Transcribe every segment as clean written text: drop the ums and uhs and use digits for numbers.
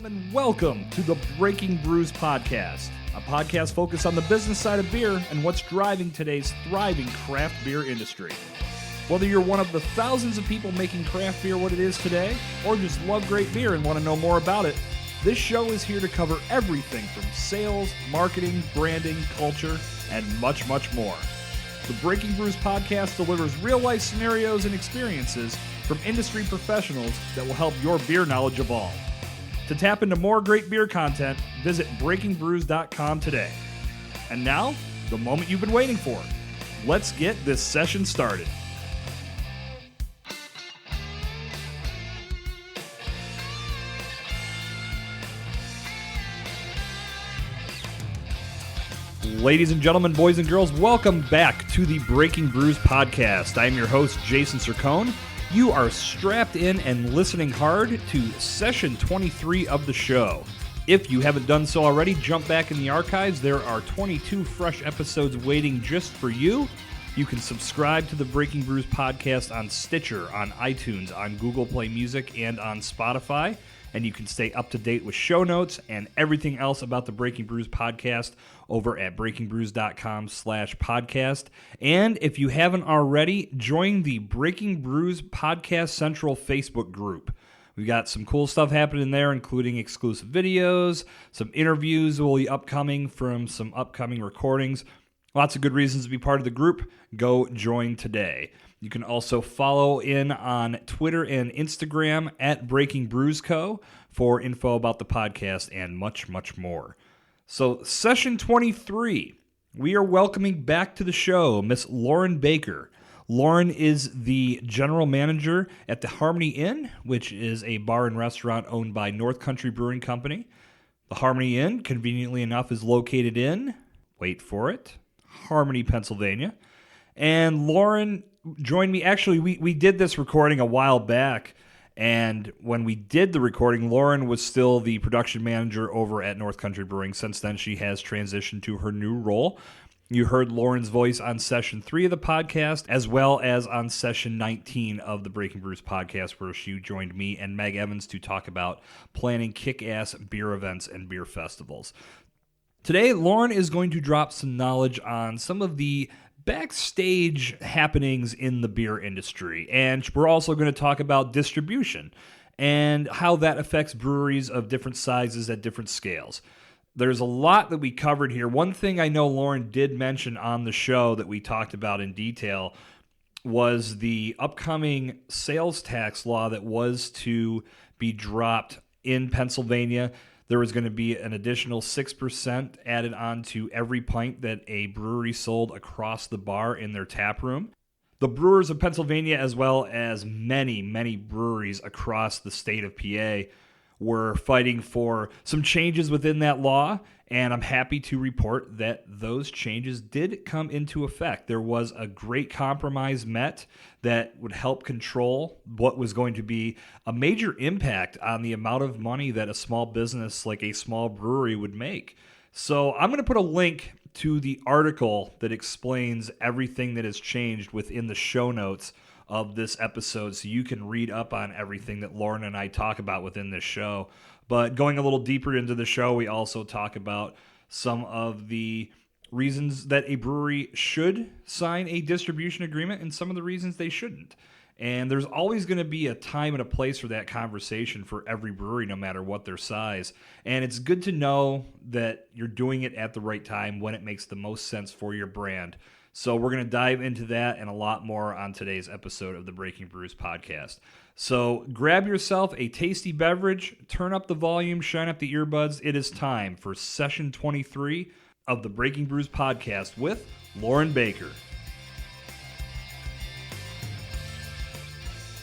gentlemen, welcome to the Breaking Brews Podcast, a podcast focused on the business side of beer and what's driving today's thriving craft beer industry. Whether you're one of the thousands of people making craft beer what it is today, or just love great beer and want to know more about it, this show is here to cover everything from sales, marketing, branding, culture, and much, much more. The Breaking Brews Podcast delivers real-life scenarios and experiences from industry professionals that will help your beer knowledge evolve. To tap into more great beer content, visit breakingbrews.com today. And now, the moment you've been waiting for. Let's get this session started. Ladies and gentlemen, boys and girls, welcome back to the Breaking Brews Podcast. I'm your host, Jason Cercone. You are strapped in and listening hard to session 23 of the show. If you haven't done so already, jump back in the archives. There are 22 fresh episodes waiting just for you. You can subscribe to the Breaking Brews Podcast on Stitcher, on iTunes, on Google Play Music, and on Spotify. And you can stay up to date with show notes and everything else about the Breaking Brews Podcast over at breakingbrews.com/podcast. And if you haven't already, join the Breaking Brews Podcast Central Facebook group. We've got some cool stuff happening there, including exclusive videos, some interviews will be upcoming from some upcoming recordings. Lots of good reasons to be part of the group. Go join today. You can also follow in on Twitter and Instagram at Breaking Brews Co. for info about the podcast and much, much more. So, session 23, we are welcoming back to the show Miss Lauren Baker. Lauren is the general manager at the Harmony Inn, which is a bar and restaurant owned by North Country Brewing Company. The Harmony Inn, conveniently enough, is located in, wait for it, Harmony, Pennsylvania. And Lauren joined me. Actually, we did this recording a while back, and when we did the recording, Lauren was still the production manager over at North Country Brewing. Since then, she has transitioned to her new role. You heard Lauren's voice on session 3 of the podcast, as well as on session 19 of the Breaking Brews Podcast, where she joined me and Meg Evans to talk about planning kick-ass beer events and beer festivals. Today, Lauren is going to drop some knowledge on some of the backstage happenings in the beer industry. And we're also going to talk about distribution and how that affects breweries of different sizes at different scales. There's a lot that we covered here. One thing I know Lauren did mention on the show that we talked about in detail was the upcoming sales tax law that was to be dropped in Pennsylvania. There was going to be an additional 6% added on to every pint that a brewery sold across the bar in their tap room. The brewers of Pennsylvania, as well as many, many breweries across the state of PA, were fighting for some changes within that law, and I'm happy to report that those changes did come into effect. There was a great compromise met that would help control what was going to be a major impact on the amount of money that a small business like a small brewery would make. So I'm going to put a link to the article that explains everything that has changed within the show notes of this episode, so you can read up on everything that Lauren and I talk about within this show. But going a little deeper into the show, we also talk about some of the reasons that a brewery should sign a distribution agreement and some of the reasons they shouldn't. And there's always going to be a time and a place for that conversation for every brewery, no matter what their size. And it's good to know that you're doing it at the right time when it makes the most sense for your brand. So we're going to dive into that and a lot more on today's episode of the Breaking Brews Podcast. So grab yourself a tasty beverage, turn up the volume, shine up the earbuds. It is time for session 23 of the Breaking Brews Podcast with Lauren Baker.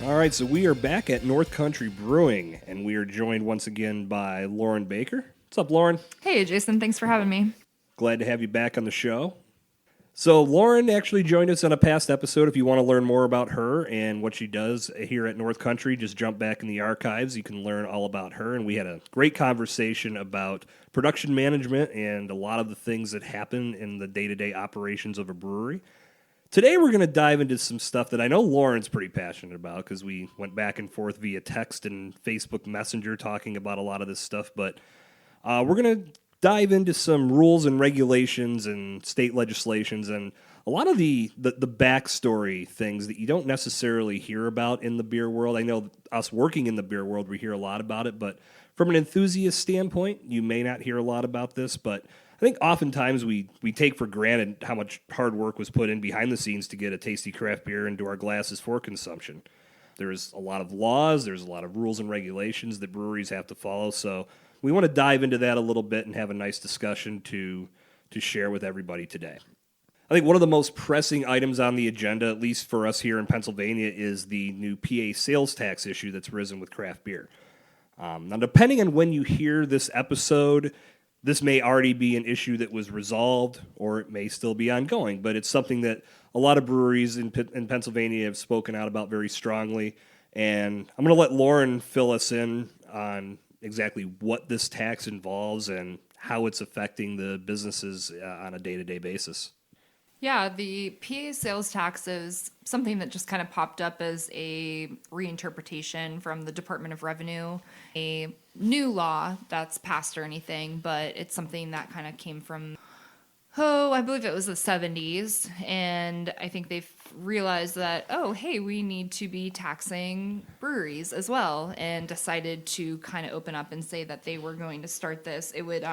All right, so we are back at North Country Brewing, and we are joined once again by Lauren Baker. What's up, Lauren? Hey, Jason. Thanks for having me. Glad to have you back on the show. So Lauren actually joined us on a past episode. If you want to learn more about her and what she does here at North Country, just jump back in the archives. You can learn all about her. And we had a great conversation about production management and a lot of the things that happen in the day-to-day operations of a brewery. Today we're going to dive into some stuff that I know Lauren's pretty passionate about because we went back and forth via text and Facebook Messenger talking about a lot of this stuff. But we're going to dive into some rules and regulations and state legislations and a lot of the backstory things that you don't necessarily hear about in the beer world. I know us working in the beer world, we hear a lot about it, but from an enthusiast standpoint, you may not hear a lot about this, but I think oftentimes we take for granted how much hard work was put in behind the scenes to get a tasty craft beer into our glasses for consumption. There's a lot of laws, there's a lot of rules and regulations that breweries have to follow, so we want to dive into that a little bit and have a nice discussion to share with everybody today. I think one of the most pressing items on the agenda, at least for us here in Pennsylvania, is the new PA sales tax issue that's risen with craft beer. Now, depending on when you hear this episode, this may already be an issue that was resolved, or it may still be ongoing, but it's something that a lot of breweries in Pennsylvania have spoken out about very strongly, and I'm going to let Lauren fill us in on exactly what this tax involves and how it's affecting the businesses on a day-to-day basis. Yeah, the PA sales tax is something that just kind of popped up as a reinterpretation from the Department of Revenue, a new law that's passed or anything, but it's something that kind of came from, I believe it was the 70s, and I think they've realized that, hey, we need to be taxing breweries as well, and decided to kind of open up and say that they were going to start this. It would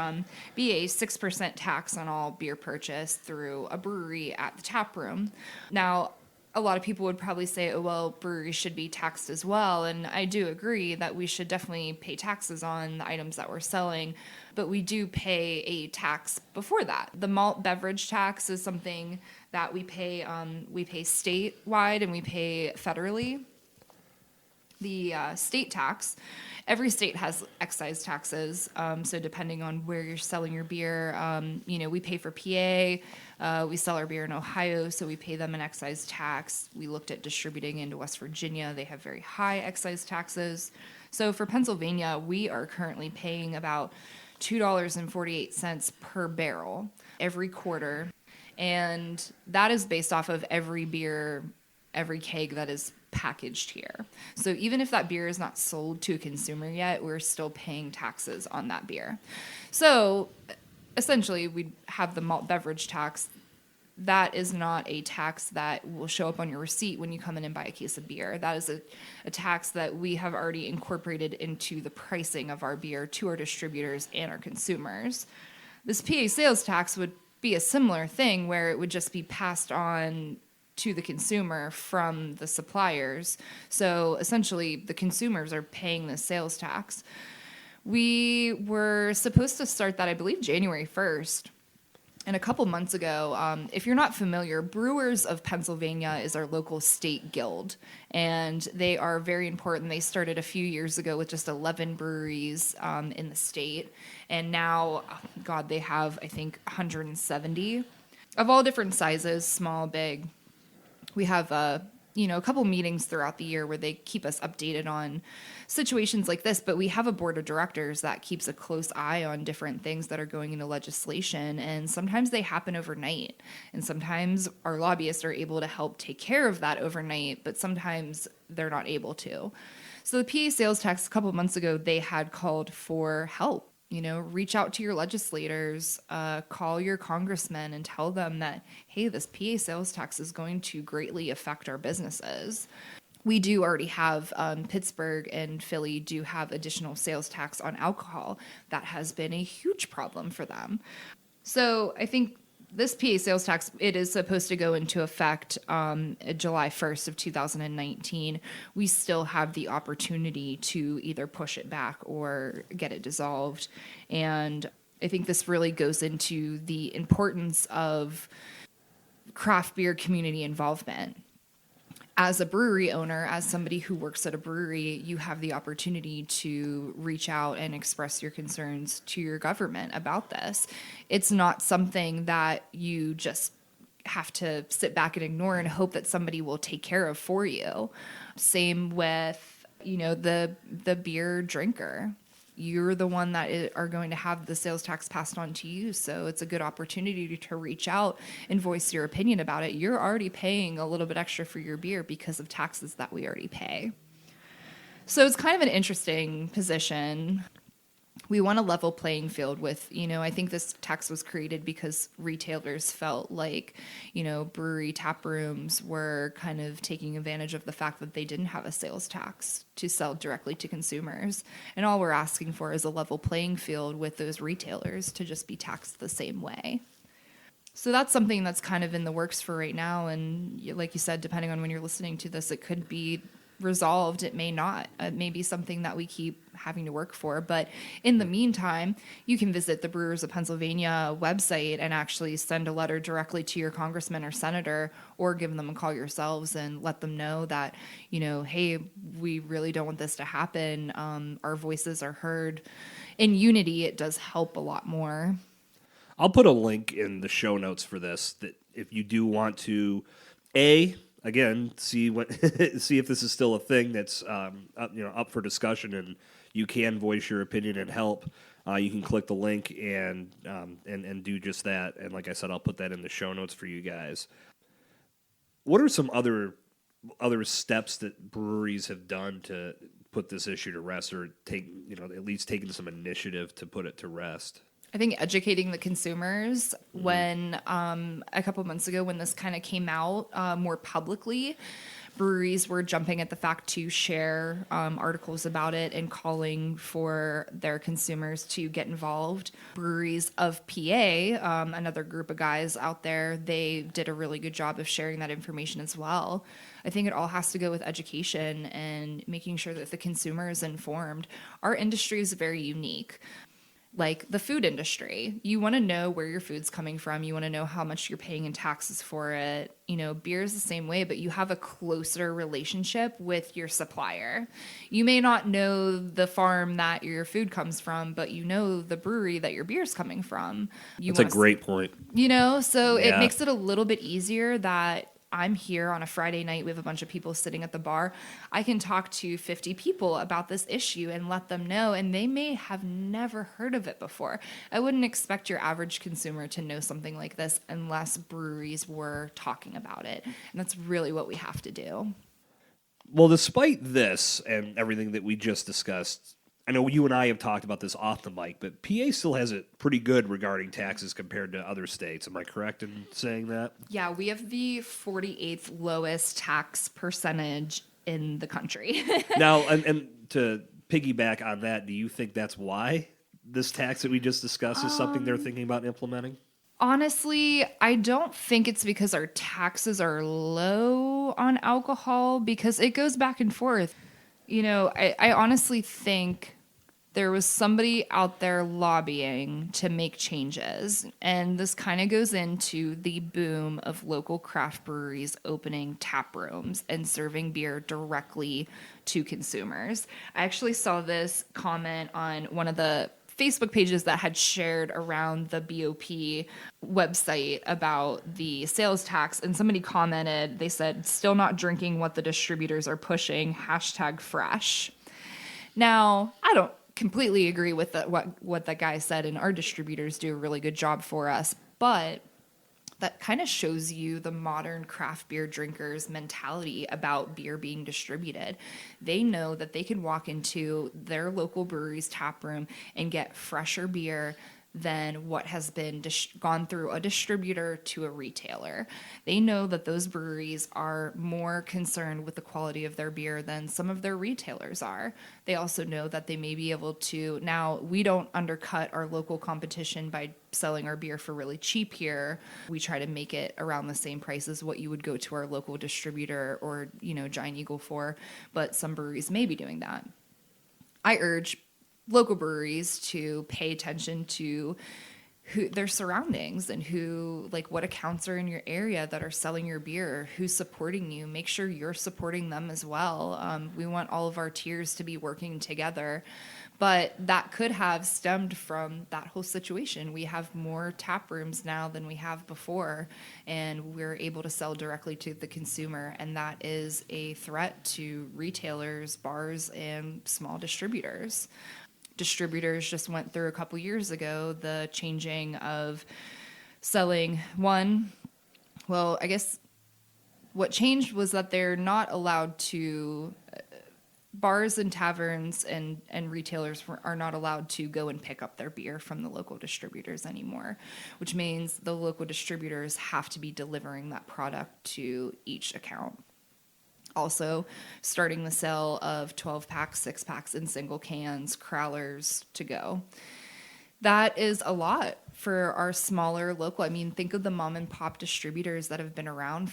be a 6% tax on all beer purchase through a brewery at the tap room. Now, a lot of people would probably say, breweries should be taxed as well. And I do agree that we should definitely pay taxes on the items that we're selling, but we do pay a tax before that. The malt beverage tax is something that we pay statewide and we pay federally. The state tax, every state has excise taxes. So depending on where you're selling your beer, we pay for PA. We sell our beer in Ohio, so we pay them an excise tax. We looked at distributing into West Virginia. They have very high excise taxes. So for Pennsylvania, we are currently paying about $2.48 per barrel every quarter. And that is based off of every beer, every keg that is packaged here. So even if that beer is not sold to a consumer yet, we're still paying taxes on that beer. So essentially, we have the malt beverage tax. That is not a tax that will show up on your receipt when you come in and buy a case of beer. That is a tax that we have already incorporated into the pricing of our beer to our distributors and our consumers. This PA sales tax would be a similar thing where it would just be passed on to the consumer from the suppliers. So essentially, the consumers are paying the sales tax. We were supposed to start that, I believe, January 1st. And a couple months ago, if you're not familiar, Brewers of Pennsylvania is our local state guild, and they are very important. They started a few years ago with just 11 breweries in the state, and now, they have, I think, 170 of all different sizes, small, big. We have a couple meetings throughout the year where they keep us updated on situations like this, but we have a board of directors that keeps a close eye on different things that are going into legislation, and sometimes they happen overnight, and sometimes our lobbyists are able to help take care of that overnight, but sometimes they're not able to. So the PA sales tax, a couple of months ago, they had called for help. Reach out to your legislators, call your congressmen and tell them that, hey, this PA sales tax is going to greatly affect our businesses. We do already have, Pittsburgh and Philly do have additional sales tax on alcohol. That has been a huge problem for them. So I think this PA sales tax, it is supposed to go into effect July 1st of 2019. We still have the opportunity to either push it back or get it dissolved. And I think this really goes into the importance of craft beer community involvement. As a brewery owner, as somebody who works at a brewery, you have the opportunity to reach out and express your concerns to your government about this. It's not something that you just have to sit back and ignore and hope that somebody will take care of for you. Same with, the beer drinker. you're the one that are going to have the sales tax passed on to you. So it's a good opportunity to reach out and voice your opinion about it. You're already paying a little bit extra for your beer because of taxes that we already pay. So it's kind of an interesting position. We want a level playing field with, I think this tax was created because retailers felt like, brewery tap rooms were kind of taking advantage of the fact that they didn't have a sales tax to sell directly to consumers. And all we're asking for is a level playing field with those retailers to just be taxed the same way. So that's something that's kind of in the works for right now. And like you said, depending on when you're listening to this, it could be resolved. It may not. It may be something that we keep having to work for. But in the meantime, you can visit the Brewers of Pennsylvania website and actually send a letter directly to your congressman or senator, or give them a call yourselves and let them know that, hey, we really don't want this to happen. Our voices are heard. In unity, it does help a lot more. I'll put a link in the show notes for this, that if you do want to, again, see if this is still a thing that's up for discussion, and you can voice your opinion and help. You can click the link and do just that. And like I said, I'll put that in the show notes for you guys. What are some other steps that breweries have done to put this issue to rest, or at least taking some initiative to put it to rest? I think educating the consumers. When a couple months ago, when this kind of came out more publicly, breweries were jumping at the fact to share articles about it and calling for their consumers to get involved. Breweries of PA, another group of guys out there, they did a really good job of sharing that information as well. I think it all has to go with education and making sure that the consumer is informed. Our industry is very unique. Like the food industry, you want to know where your food's coming from. You want to know how much you're paying in taxes for it. Beer is the same way, but you have a closer relationship with your supplier. You may not know the farm that your food comes from, but you know the brewery that your beer's coming from. That's a great point. So Yeah. It makes it a little bit easier that I'm here on a Friday night. We have a bunch of people sitting at the bar. I can talk to 50 people about this issue and let them know, and they may have never heard of it before. I wouldn't expect your average consumer to know something like this unless breweries were talking about it. And that's really what we have to do. Well, despite this and everything that we just discussed, I know you and I have talked about this off the mic, but PA still has it pretty good regarding taxes compared to other states. Am I correct in saying that? Yeah, we have the 48th lowest tax percentage in the country. Now, and to piggyback on that, do you think that's why this tax that we just discussed is something they're thinking about implementing? Honestly, I don't think it's because our taxes are low on alcohol, because it goes back and forth. I honestly think there was somebody out there lobbying to make changes. And this kind of goes into the boom of local craft breweries opening tap rooms and serving beer directly to consumers. I actually saw this comment on one of the Facebook pages that had shared around the BOP website about the sales tax, and somebody commented, they said, "Still not drinking what the distributors are pushing, #fresh." Now, I don't completely agree with what that guy said, and our distributors do a really good job for us, but that kind of shows you the modern craft beer drinkers' mentality about beer being distributed. They know that they can walk into their local brewery's tap room and get fresher beer than what has been gone through a distributor to a retailer. They know that those breweries are more concerned with the quality of their beer than some of their retailers are. They also know that they may be able to, now we don't undercut our local competition by selling our beer for really cheap here. We try to make it around the same price as what you would go to our local distributor or, Giant Eagle for, but some breweries may be doing that. I urge local breweries to pay attention to their surroundings and what accounts are in your area that are selling your beer, who's supporting you. Make sure you're supporting them as well. We want all of our tiers to be working together, but that could have stemmed from that whole situation. We have more tap rooms now than we have before, and we're able to sell directly to the consumer, and that is a threat to retailers, bars, and small distributors. Distributors just went through a couple years ago the changing of selling one. Well, I guess what changed was that they're not allowed to, bars and taverns and retailers are not allowed to go and pick up their beer from the local distributors anymore, which means the local distributors have to be delivering that product to each account. Also, starting the sale of 12-packs, 6-packs, and single cans, crowlers to go. That is a lot for our smaller local. I mean, think of the mom and pop distributors that have been around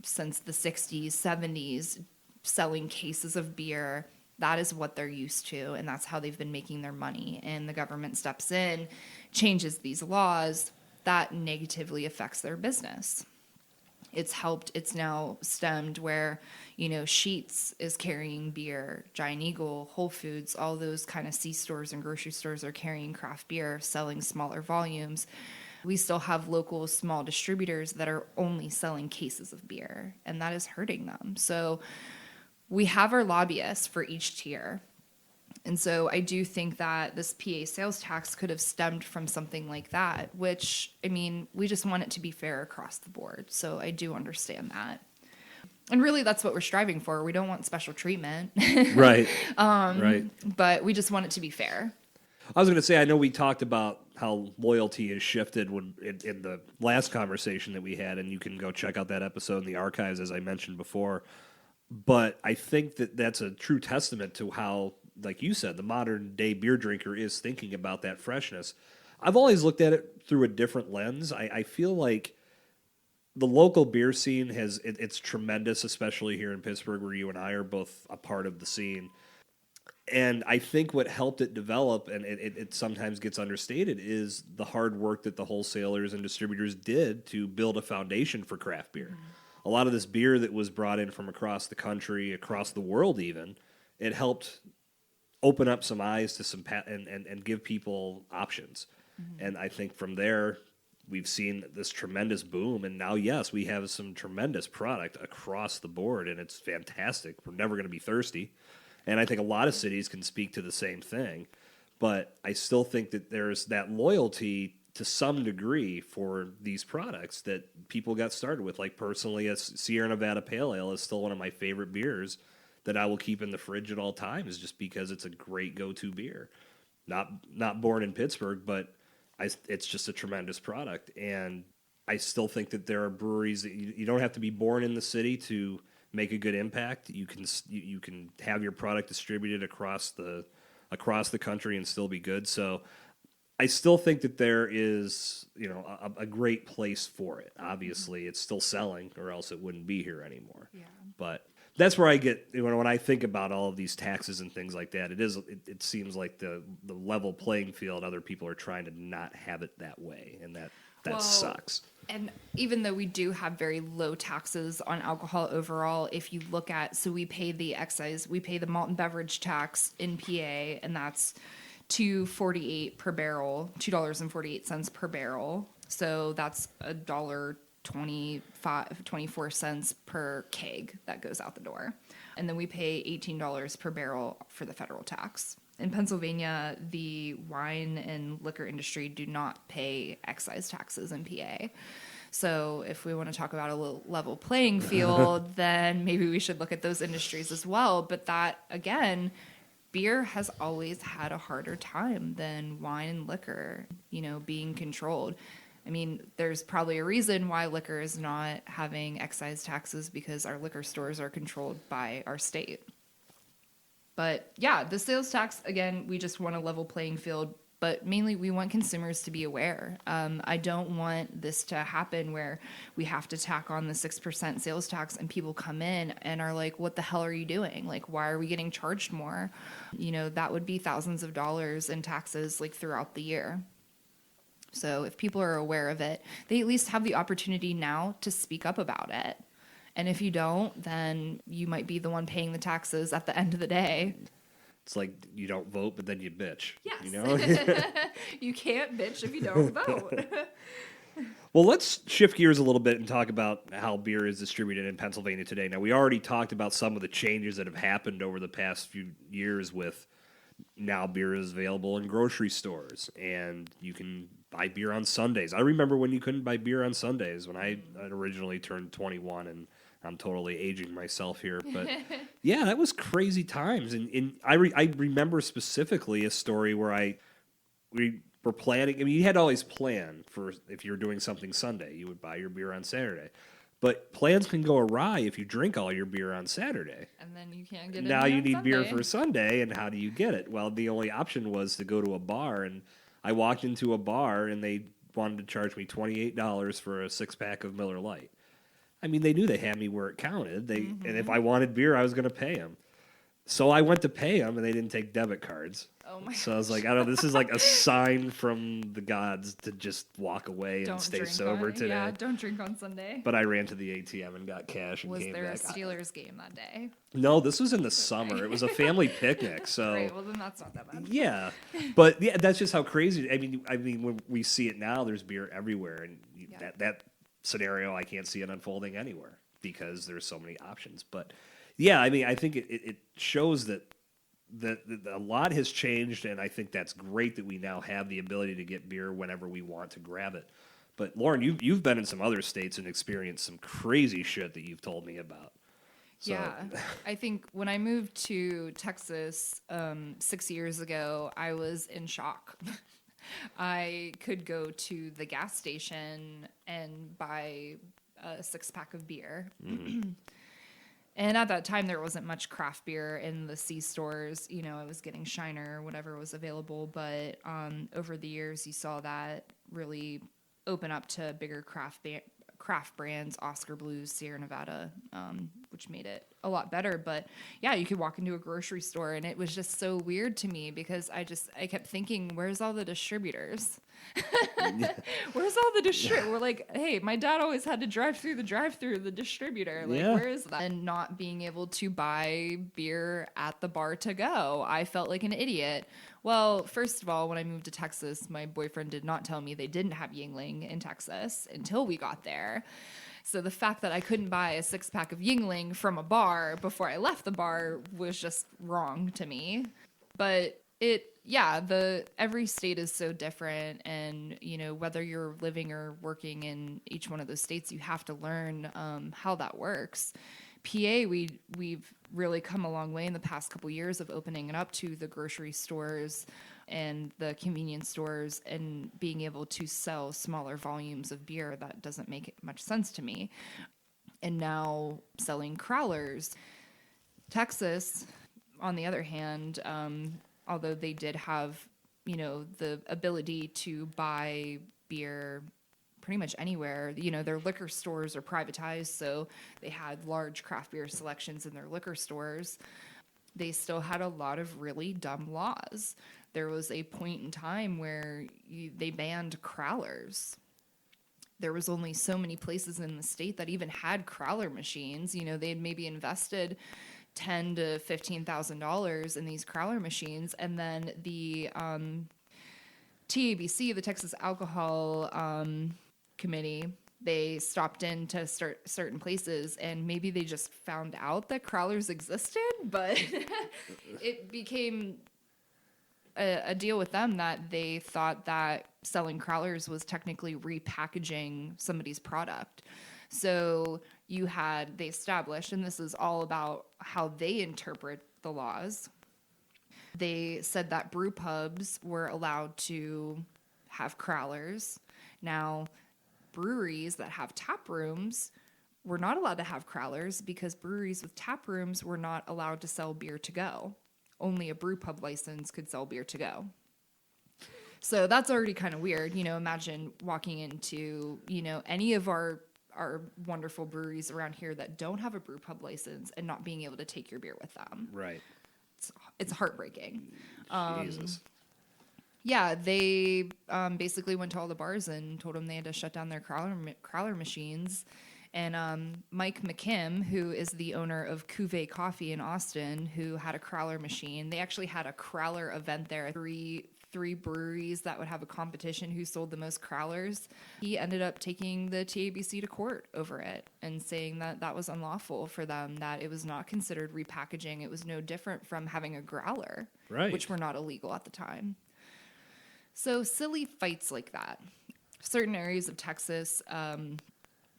since the 60s, 70s, selling cases of beer. That is what they're used to, and that's how they've been making their money. And the government steps in, changes these laws, that negatively affects their business. It's now stemmed where, Sheetz is carrying beer, Giant Eagle, Whole Foods, all those kind of C-stores and grocery stores are carrying craft beer, selling smaller volumes. We still have local small distributors that are only selling cases of beer, and that is hurting them. So we have our lobbyists for each tier. And so I do think that this PA sales tax could have stemmed from something like that, which, I mean, we just want it to be fair across the board. So I do understand that. And really, that's what we're striving for. We don't want special treatment. Right. Right. But we just want it to be fair. I was going to say, I know we talked about how loyalty has shifted in the last conversation that we had, and you can go check out that episode in the archives, as I mentioned before. But I think that that's a true testament to how, like you said, the modern day beer drinker is thinking about that freshness. I've always looked at it through a different lens. I feel like the local beer scene it's tremendous, especially here in Pittsburgh, where you and I are both a part of the scene. And I think what helped it develop, and it sometimes gets understated, is the hard work that the wholesalers and distributors did to build a foundation for craft beer. Mm-hmm. A lot of this beer that was brought in from across the country, across the world even, it helped open up some eyes to some and give people options. Mm-hmm. And I think from there, we've seen this tremendous boom. And now, yes, we have some tremendous product across the board, and it's fantastic. We're never going to be thirsty. And I think a lot of cities can speak to the same thing. But I still think that there's that loyalty to some degree for these products that people got started with. Like personally, a Sierra Nevada Pale Ale is still one of my favorite beers that I will keep in the fridge at all times, just because it's a great go-to beer. Not born in Pittsburgh, but it's just a tremendous product. And I still think that there are breweries that you don't have to be born in the city to make a good impact. You can have your product distributed across the country and still be good. So I still think that there is, a great place for it. Obviously, it's still selling, or else it wouldn't be here anymore. Yeah. But that's where I get, when I think about all of these taxes and things like that, it seems like the level playing field, other people are trying to not have it that way, and that sucks. And even though we do have very low taxes on alcohol overall, if you look at, so we pay the excise, we pay the malt and beverage tax in PA, and that's $2.48 per barrel, $2.48 per barrel. So that's $1.24 per keg that goes out the door. And then we pay $18 per barrel for the federal tax. In Pennsylvania, the wine and liquor industry do not pay excise taxes in PA. So if we want to talk about a level playing field, then maybe we should look at those industries as well. But that, again, beer has always had a harder time than wine and liquor, being controlled. I mean, there's probably a reason why liquor is not having excise taxes, because our liquor stores are controlled by our state. But yeah, the sales tax, again, we just want a level playing field, but mainly we want consumers to be aware. I don't want this to happen where we have to tack on the 6% sales tax and people come in and are like, what the hell are you doing? Like, why are we getting charged more? That would be thousands of dollars in taxes throughout the year. So if people are aware of it, they at least have the opportunity now to speak up about it. And if you don't, then you might be the one paying the taxes at the end of the day. It's like you don't vote, but then you bitch. Yes. You can't bitch if you don't vote. Well, let's shift gears a little bit and talk about how beer is distributed in Pennsylvania today. Now, we already talked about some of the changes that have happened over the past few years with Now beer is available in grocery stores, and you can buy beer on Sundays. I remember when you couldn't buy beer on Sundays when I had originally turned 21, and I'm totally aging myself here. But yeah, that was crazy times. And I remember specifically a story where we were planning. I mean, you had to always plan for if you were doing something Sunday, you would buy your beer on Saturday. But plans can go awry if you drink all your beer on Saturday. And then you can't get it. Now you need Sunday. beer for Sunday, and how do you get it? Well, the only option was to go to a bar, and I walked into a bar, and they wanted to charge me $28 for a 6-pack of Miller Lite. I mean, they knew they had me where it counted. And if I wanted beer, I was going to pay them. So I went to pay them, and they didn't take debit cards. Oh my! So I was like, I don't know, this is like a sign from the gods to just walk away and stay sober today. Yeah, don't drink on Sunday. But I ran to the ATM and got cash and was came there back. a Steelers game that day? No, this was in the summer. It was a family picnic. So Great. Well, then that's not that bad. Yeah, but yeah, that's just how crazy. I mean, when we see it now, there's beer everywhere, and that scenario I can't see it unfolding anywhere because there's so many options. But yeah, I mean, I think it shows that a lot has changed, and I think that's great that we now have the ability to get beer whenever we want to grab it. But Lauren, you've been in some other states and experienced some crazy shit that you've told me about. So. Yeah, I think when I moved to Texas 6 years ago, I was in shock. I could go to the gas station and buy a 6-pack of beer. Mm-hmm. And at that time, there wasn't much craft beer in the C stores. You know, I was getting Shiner or whatever was available. But over the years, you saw that really open up to bigger craft brands, Oscar Blues, Sierra Nevada, which made it a lot better. But yeah, you could walk into a grocery store, and it was just so weird to me because I kept thinking, where's all the distributors? Where's all the distributors? We're like, hey, my dad always had to drive through the distributor. Like, where is that? And not being able to buy beer at the bar to go. I felt like an idiot. Well, first of all, when I moved to Texas, my boyfriend did not tell me they didn't have Yuengling in Texas until we got there. So the fact that I couldn't buy a 6-pack of Yuengling from a bar before I left the bar was just wrong to me. But every state is so different, and you know, whether you're living or working in each one of those states, you have to learn how that works. PA, we've really come a long way in the past couple years of opening it up to the grocery stores and the convenience stores and being able to sell smaller volumes of beer. That doesn't make much sense to me. And now selling crowlers. Texas, on the other hand, although they did have, you know, the ability to buy beer pretty much anywhere, you know, their liquor stores are privatized, so they had large craft beer selections in their liquor stores. They still had a lot of really dumb laws. There was a point in time where they banned crowlers. There was only so many places in the state that even had crowler machines. You know, they had maybe invested $10,000 to $15,000 in these crowler machines, and then the TABC, the Texas Alcohol Committee, they stopped in to certain places, and maybe they just found out that crowlers existed, but it became a deal with them that they thought that selling crowlers was technically repackaging somebody's product. So they established, and this is all about how they interpret the laws. They said that brew pubs were allowed to have crowlers. Now, breweries that have tap rooms were not allowed to have crowlers because breweries with tap rooms were not allowed to sell beer to go. Only a brew pub license could sell beer to go. So that's already kind of weird. You know, imagine walking into, you know, any of our wonderful breweries around here that don't have a brew pub license and not being able to take your beer with them. Right. It's heartbreaking. Jesus. Yeah, they basically went to all the bars and told them they had to shut down their crowler machines. And Mike McKim, who is the owner of Cuvée Coffee in Austin, who had a crowler machine, they actually had a crowler event there, 3 3 breweries that would have a competition who sold the most growlers. He ended up taking the TABC to court over it and saying that that was unlawful for them, that it was not considered repackaging. It was no different from having a growler, Right. which were not illegal at the time. So silly fights like that. Certain areas of Texas,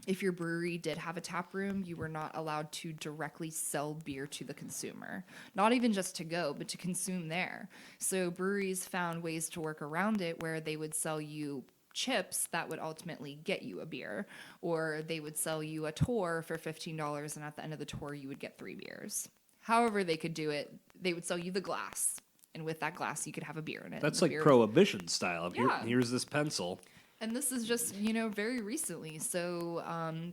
if your brewery did have a tap room, you were not allowed to directly sell beer to the consumer. Not even just to go, but to consume there. So breweries found ways to work around it where they would sell you chips that would ultimately get you a beer, or they would sell you a tour for $15, and at the end of the tour you would get 3 beers. However they could do it, they would sell you the glass, and with that glass you could have a beer in it. That's like Prohibition style. Yeah. Here's this pencil. And this is just, very recently. So,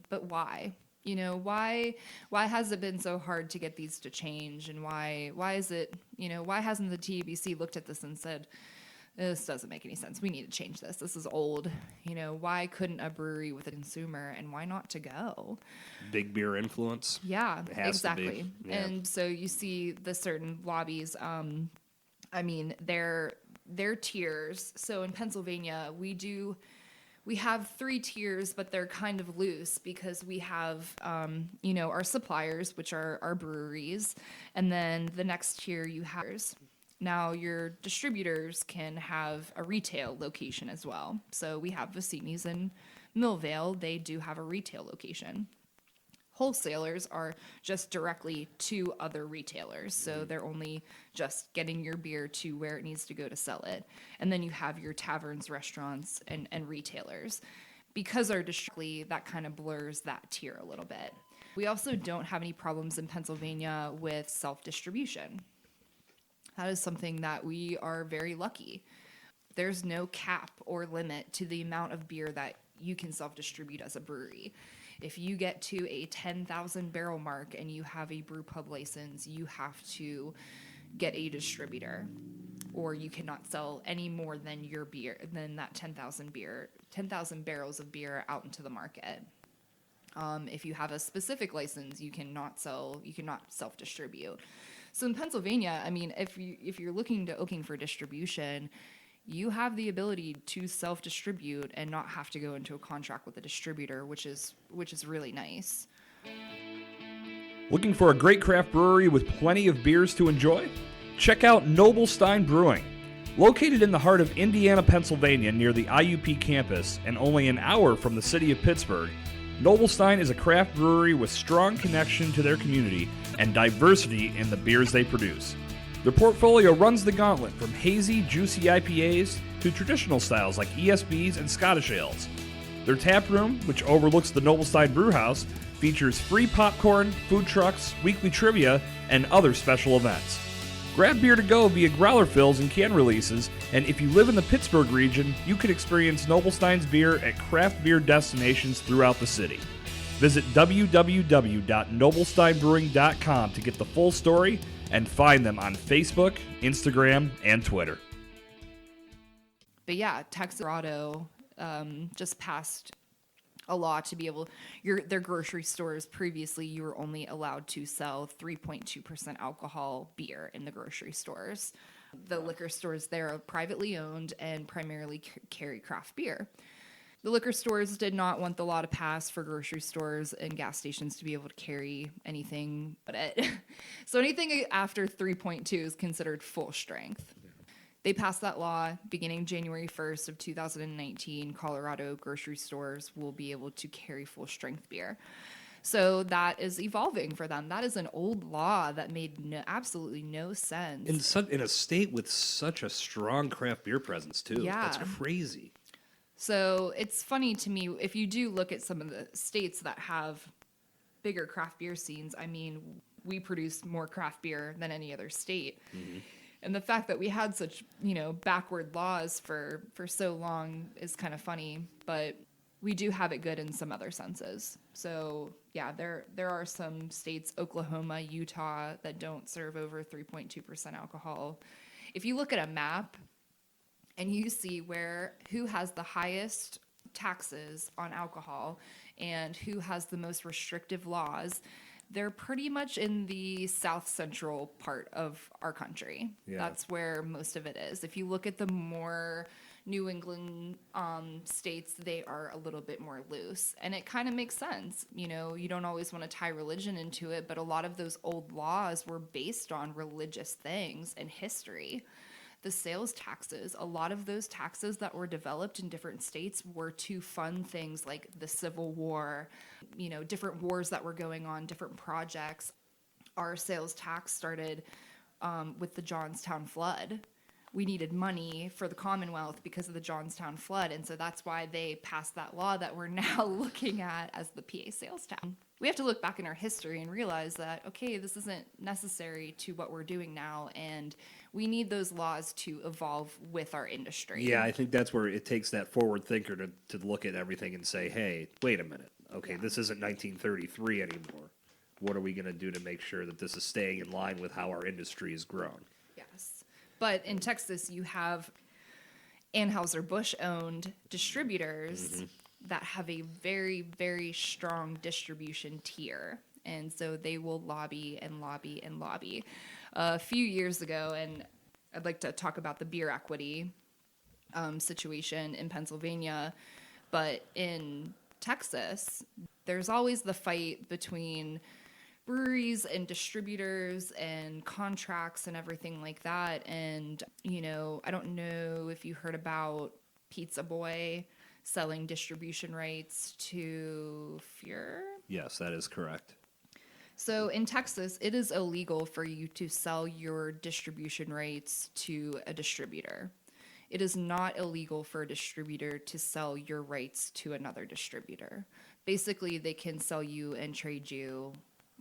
but why? Why has it been so hard to get these to change? And why is it, why hasn't the TABC looked at this and said, this doesn't make any sense. We need to change this. This is old. Why couldn't a brewery with a consumer, and why not to go? Big beer influence. Yeah, It has exactly. to be. Yeah. And so you see the certain lobbies, their tiers. So in Pennsylvania, we have 3 tiers, but they're kind of loose because we have, our suppliers, which are our breweries. And then the next tier you have. Now your distributors can have a retail location as well. So we have Vicini's in Millvale. They do have a retail location. Wholesalers are just directly to other retailers. So they're only just getting your beer to where it needs to go to sell it. And then you have your taverns, restaurants, and retailers. Because our districtly, that kind of blurs that tier a little bit. We also don't have any problems in Pennsylvania with self-distribution. That is something that we are very lucky. There's no cap or limit to the amount of beer that you can self-distribute as a brewery. If you get to a 10,000 barrel mark and you have a brew pub license, you have to get a distributor, or you cannot sell any more than your beer, than that 10,000 barrels of beer out into the market. If you have a specific license, you cannot self-distribute. So in Pennsylvania, if you're looking for distribution, you have the ability to self-distribute and not have to go into a contract with a distributor, which is really nice. Looking for a great craft brewery with plenty of beers to enjoy? Check out Noblestein Brewing. Located in the heart of Indiana, Pennsylvania, near the IUP campus, and only an hour from the city of Pittsburgh, Noblestein is a craft brewery with strong connection to their community and diversity in the beers they produce. Their portfolio runs the gauntlet from hazy, juicy IPAs to traditional styles like ESBs and Scottish ales. Their tap room, which overlooks the Noblestein Brewhouse, features free popcorn, food trucks, weekly trivia, and other special events. Grab beer to go via growler fills and can releases, and if you live in the Pittsburgh region, you can experience Noblestein's beer at craft beer destinations throughout the city. Visit www.noblesteinbrewing.com to get the full story and find them on Facebook, Instagram, and Twitter. But yeah, Texas Colorado just passed a law to be able, their grocery stores previously, you were only allowed to sell 3.2% alcohol beer in the grocery stores. The liquor stores there are privately owned and primarily carry craft beer. The liquor stores did not want the law to pass for grocery stores and gas stations to be able to carry anything but it. So anything after 3.2 is considered full strength. They passed that law beginning January 1st of 2019. Colorado grocery stores will be able to carry full strength beer. So that is evolving for them. That is an old law that made absolutely no sense. In a state with such a strong craft beer presence, too. Yeah. That's crazy. So it's funny to me, if you do look at some of the states that have bigger craft beer scenes, we produce more craft beer than any other state. Mm-hmm. And the fact that we had such, backward laws for so long is kind of funny, but we do have it good in some other senses. So yeah, there are some states, Oklahoma, Utah, that don't serve over 3.2% alcohol. If you look at a map and you see who has the highest taxes on alcohol and who has the most restrictive laws, They're pretty much in the south central part of our country. Yeah. That's where most of it is. If you look at the more New England states, they are a little bit more loose. And it kind of makes sense. You know, you don't always want to tie religion into it, but a lot of those old laws were based on religious things and history. The sales taxes, a lot of those taxes that were developed in different states were to fund things like the Civil War, you know, different wars that were going on, different projects. Our sales tax started with the Johnstown flood. We needed money for the Commonwealth because of the Johnstown flood. And so that's why they passed that law that we're now looking at as the PA sales tax. We have to look back in our history and realize that, okay, this isn't necessary to what we're doing now. And we need those laws to evolve with our industry. Yeah, I think that's where it takes that forward thinker to look at everything and say, hey, wait a minute. Okay, this isn't 1933 anymore. What are we going to do to make sure that this is staying in line with how our industry has grown? Yes. But in Texas, you have Anheuser-Busch owned distributors that have a very, very strong distribution tier. And so they will lobby and lobby and lobby. A few years ago, and I'd like to talk about the beer equity situation in Pennsylvania, but in Texas, there's always the fight between breweries and distributors and contracts and everything like that. And, you know, I don't know if you heard about Pizza Boy selling distribution rights to Fuhrer. Yes, that is correct. So in Texas, it is illegal for you to sell your distribution rights to a distributor. It is not illegal for a distributor to sell your rights to another distributor. Basically, they can sell you and trade you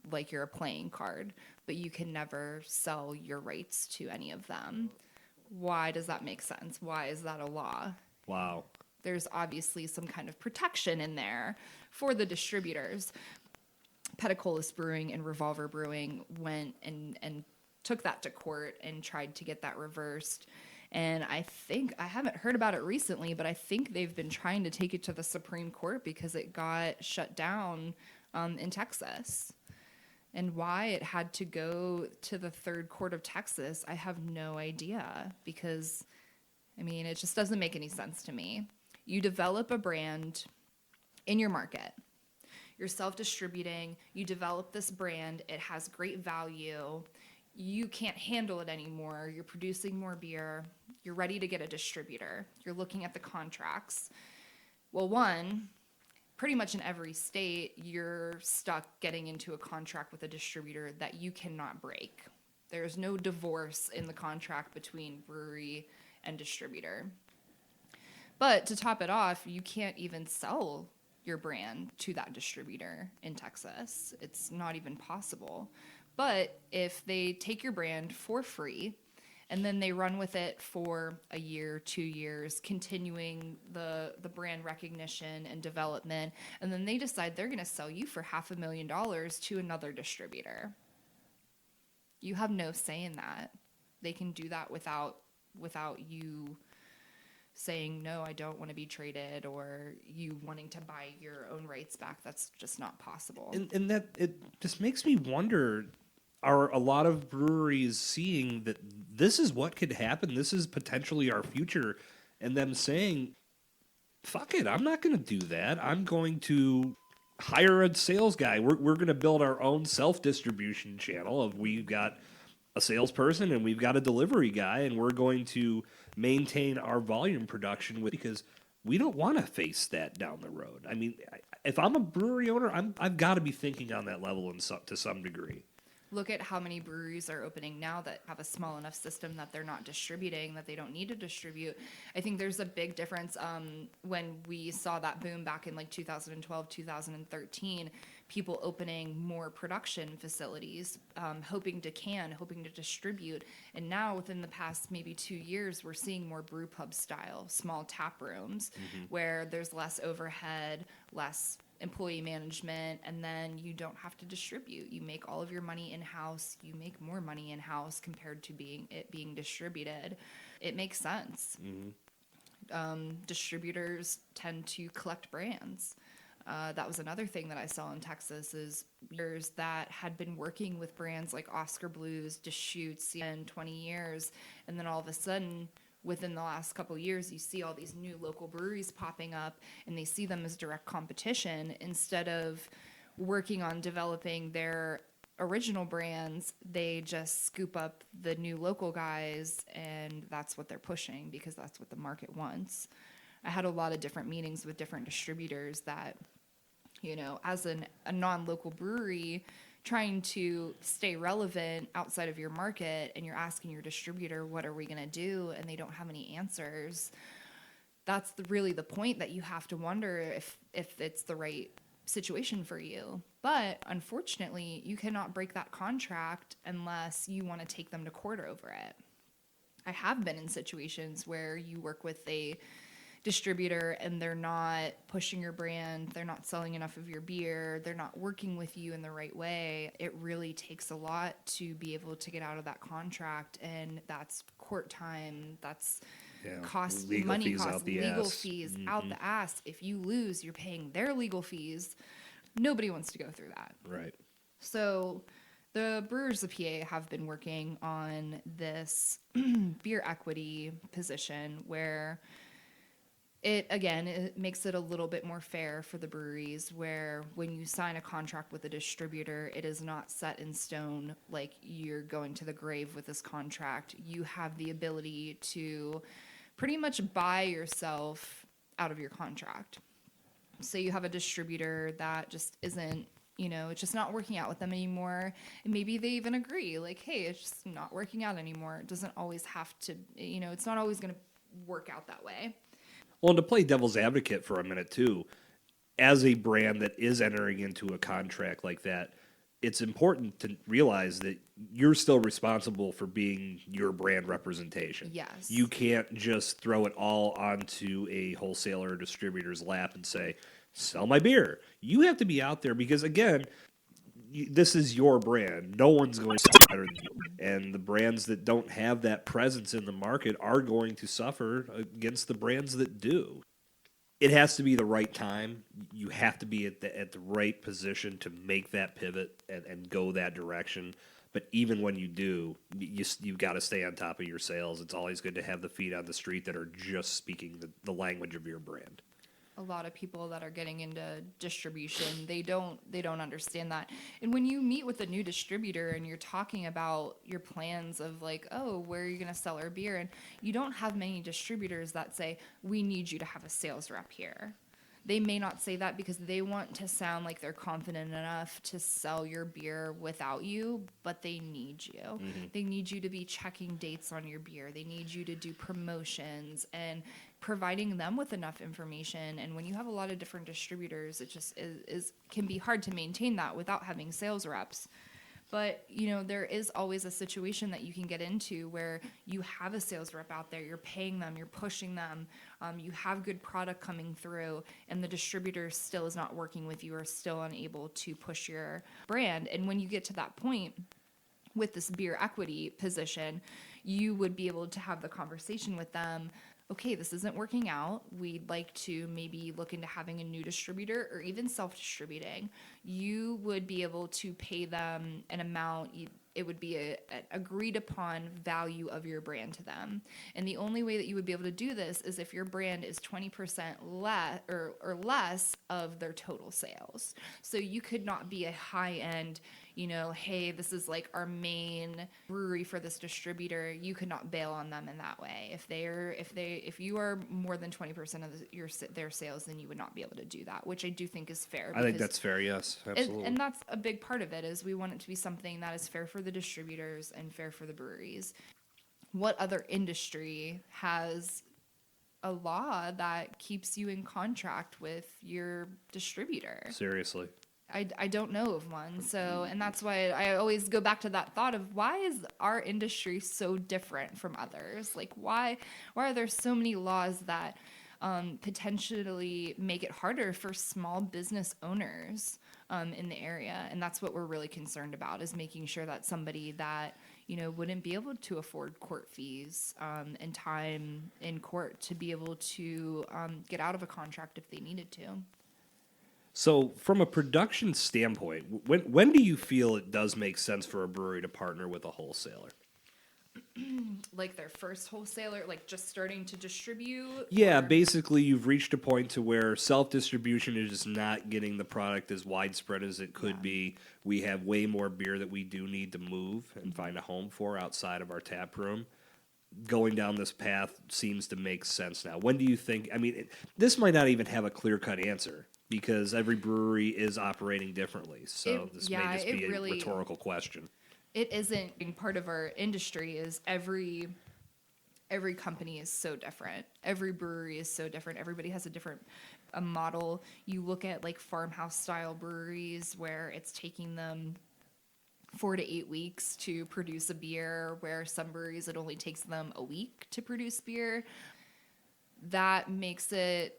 like you're a playing card, but you can never sell your rights to any of them. Why does that make sense? Why is that a law? Wow. There's obviously some kind of protection in there for the distributors. Pedicolis Brewing and Revolver Brewing went and took that to court and tried to get that reversed. And I haven't heard about it recently, but I think they've been trying to take it to the Supreme Court because it got shut down in Texas. And why it had to go to the Third Court of Texas, I have no idea. Because, I mean, it just doesn't make any sense to me. You develop a brand in your market. You're self-distributing. You develop this brand. It has great value. You can't handle it anymore. You're producing more beer. You're ready to get a distributor. You're looking at the contracts. Well, pretty much in every state, you're stuck getting into a contract with a distributor that you cannot break. There's no divorce in the contract between brewery and distributor. But to top it off, you can't even sell your brand to that distributor in Texas. It's not even possible. But if they take your brand for free, and then they run with it for a year, 2 years, continuing the brand recognition and development. And then they decide they're going to sell you for $500,000 to another distributor. You have no say in that. They can do that without you saying, no, I don't want to be traded, or you wanting to buy your own rights back. That's just not possible. And that it just makes me wonder, are a lot of breweries seeing that this is what could happen? This is potentially our future, and them saying, fuck it, I'm not going to do that. I'm going to hire a sales guy. We're going to build our own self-distribution channel of we've got a salesperson and we've got a delivery guy, and we're going to maintain our volume production because we don't want to face that down the road. I mean, if I'm a brewery owner, I've got to be thinking on that level to some degree. Look at how many breweries are opening now that have a small enough system that they're not distributing, that they don't need to distribute. I think there's a big difference when we saw that boom back in like 2012, 2013, people opening more production facilities, hoping to distribute. And now within the past maybe 2 years, we're seeing more brew pub style, small tap rooms, where there's less overhead, less employee management, and then you don't have to distribute. You make all of your money in-house. You make more money in-house compared to being distributed. It makes sense. Distributors tend to collect brands. That was another thing that I saw in Texas is beers that had been working with brands like Oscar Blues, Deschutes, and 20 years. And then all of a sudden, within the last couple of years, you see all these new local breweries popping up and they see them as direct competition. Instead of working on developing their original brands, they just scoop up the new local guys and that's what they're pushing because that's what the market wants. I had a lot of different meetings with different distributors that, as a non-local brewery trying to stay relevant outside of your market and you're asking your distributor, what are we going to do? And they don't have any answers. That's really the point that you have to wonder if it's the right situation for you. But unfortunately, you cannot break that contract unless you want to take them to court over it. I have been in situations where you work with a distributor and they're not pushing your brand, they're not selling enough of your beer, they're not working with you in the right way. It really takes a lot to be able to get out of that contract, and that's court time, that's cost, legal money fees costs, out the legal ass. fees out the ass. If you lose, you're paying their legal fees. Nobody wants to go through that. Right. So the Brewers of PA have been working on this beer equity position where it makes it a little bit more fair for the breweries, where when you sign a contract with a distributor, it is not set in stone like you're going to the grave with this contract. You have the ability to pretty much buy yourself out of your contract. So you have a distributor that just isn't, it's just not working out with them anymore. And maybe they even agree, like, hey, it's just not working out anymore. It doesn't always have to, it's not always going to work out that way. Well, and to play devil's advocate for a minute, too, as a brand that is entering into a contract like that, it's important to realize that you're still responsible for being your brand representation. Yes. You can't just throw it all onto a wholesaler or distributor's lap and say, sell my beer. You have to be out there because, again, this is your brand. No one's going to sell better than you. And the brands that don't have that presence in the market are going to suffer against the brands that do. It has to be the right time. You have to be at the right position to make that pivot and go that direction. But even when you do, you've got to stay on top of your sales. It's always good to have the feet on the street that are just speaking the language of your brand. A lot of people that are getting into distribution, they don't understand that. And when you meet with a new distributor and you're talking about your plans of like, oh, where are you going to sell our beer? And you don't have many distributors that say, we need you to have a sales rep here. They may not say that because they want to sound like they're confident enough to sell your beer without you, but they need you. Mm-hmm. They need you to be checking dates on your beer. They need you to do promotions and providing them with enough information. And when you have a lot of different distributors, it just can be hard to maintain that without having sales reps. But, there is always a situation that you can get into where you have a sales rep out there, you're paying them, you're pushing them, you have good product coming through, and the distributor still is not working with you or still unable to push your brand. And when you get to that point with this beer equity position, you would be able to have the conversation with them. Okay, this isn't working out. We'd like to maybe look into having a new distributor or even self-distributing. You would be able to pay them an amount. It would be an agreed upon value of your brand to them. And the only way that you would be able to do this is if your brand is 20% less or less of their total sales. So you could not be a high-end, hey, this is like our main brewery for this distributor. You could not bail on them in that way. If you are more than 20% of their sales, then you would not be able to do that, which I do think is fair. I think that's fair. Yes, absolutely. And that's a big part of it is we want it to be something that is fair for the distributors and fair for the breweries. What other industry has a law that keeps you in contract with your distributor? Seriously. I don't know of one. So, and that's why I always go back to that thought of why is our industry so different from others? Like why are there so many laws that potentially make it harder for small business owners in the area? And that's what we're really concerned about, is making sure that somebody that wouldn't be able to afford court fees and time in court to be able to get out of a contract if they needed to. So, from a production standpoint, when do you feel it does make sense for a brewery to partner with a wholesaler? Like their first wholesaler, like just starting to distribute? Yeah, Or basically, you've reached a point to where self-distribution is just not getting the product as widespread as it could be. We have way more beer that we do need to move and find a home for outside of our tap room. Going down this path seems to make sense now. When do you think? I mean, this might not even have a clear-cut answer because every brewery is operating differently. So this may just be a rhetorical question. It isn't being part of our industry. Is every company is so different. Every brewery is so different. Everybody has a different model. You look at like farmhouse style breweries where it's taking them 4 to 8 weeks to produce a beer, where some breweries it only takes them a week to produce beer. That makes it,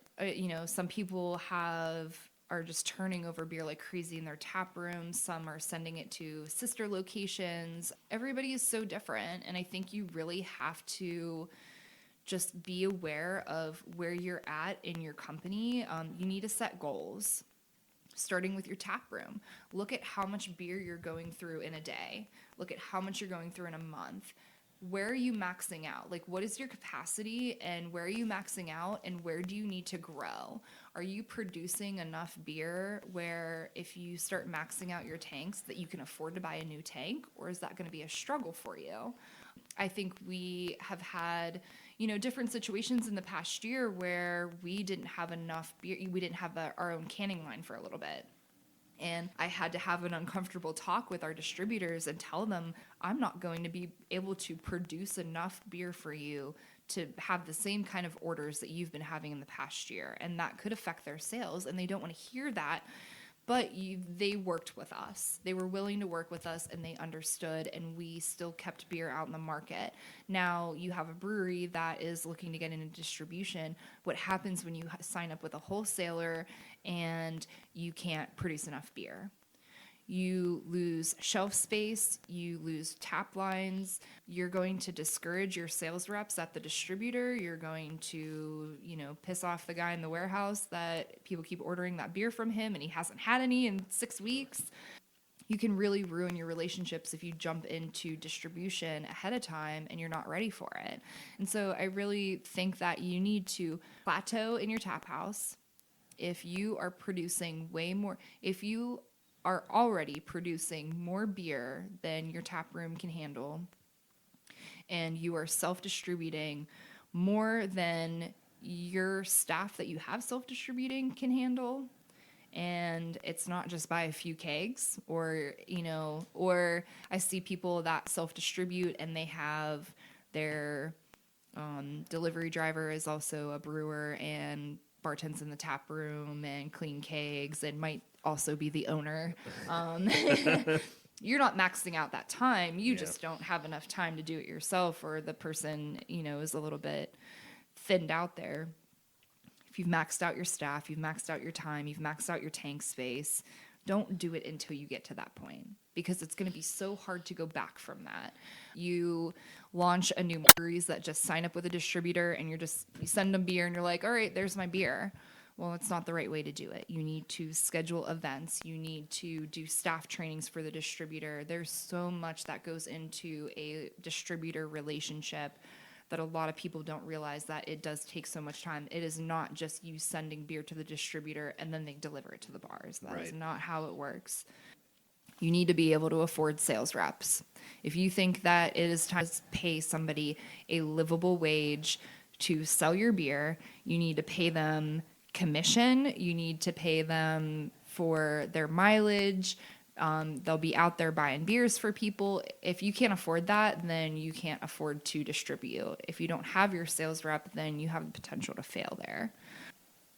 some people are just turning over beer like crazy in their tap rooms. Some are sending it to sister locations. Everybody is so different. And I think you really have to just be aware of where you're at in your company. You need to set goals, starting with your tap room. Look at how much beer you're going through in a day. Look at how much you're going through in a month. Where are you maxing out? Like, what is your capacity and where are you maxing out and where do you need to grow? Are you producing enough beer where if you start maxing out your tanks that you can afford to buy a new tank, or is that going to be a struggle for you? I think we have had, different situations in the past year where we didn't have enough beer. We didn't have our own canning line for a little bit. And I had to have an uncomfortable talk with our distributors and tell them, I'm not going to be able to produce enough beer for you to have the same kind of orders that you've been having in the past year. And that could affect their sales. And they don't want to hear that. But they worked with us. They were willing to work with us, and they understood, and we still kept beer out in the market. Now, you have a brewery that is looking to get into distribution. What happens when you sign up with a wholesaler and you can't produce enough beer? You lose shelf space, you lose tap lines, you're going to discourage your sales reps at the distributor, you're going to, piss off the guy in the warehouse that people keep ordering that beer from him and he hasn't had any in 6 weeks. You can really ruin your relationships if you jump into distribution ahead of time and you're not ready for it. And so I really think that you need to plateau in your tap house. If you are producing way more, if you are already producing more beer than your tap room can handle, and you are self-distributing more than your staff that you have self-distributing can handle, and it's not just by a few kegs, or I see people that self-distribute and they have their delivery driver is also a brewer and bartends in the tap room and clean kegs and might also be the owner. You're not maxing out that time. You just don't have enough time to do it yourself, or the person, is a little bit thinned out there. If you've maxed out your staff, you've maxed out your time, you've maxed out your tank space, don't do it until you get to that point, because it's going to be so hard to go back from that. You launch a new breweries that just sign up with a distributor and you send them beer and you're like, all right, there's my beer. Well, it's not the right way to do it. You need to schedule events. You need to do staff trainings for the distributor. There's so much that goes into a distributor relationship that a lot of people don't realize, that it does take so much time. It is not just you sending beer to the distributor and then they deliver it to the bars. That is not how it works. You need to be able to afford sales reps. If you think that it is time to pay somebody a livable wage to sell your beer, you need to pay them commission. You need to pay them for their mileage. They'll be out there buying beers for people. If you can't afford that, then you can't afford to distribute. If you don't have your sales rep, then you have the potential to fail there.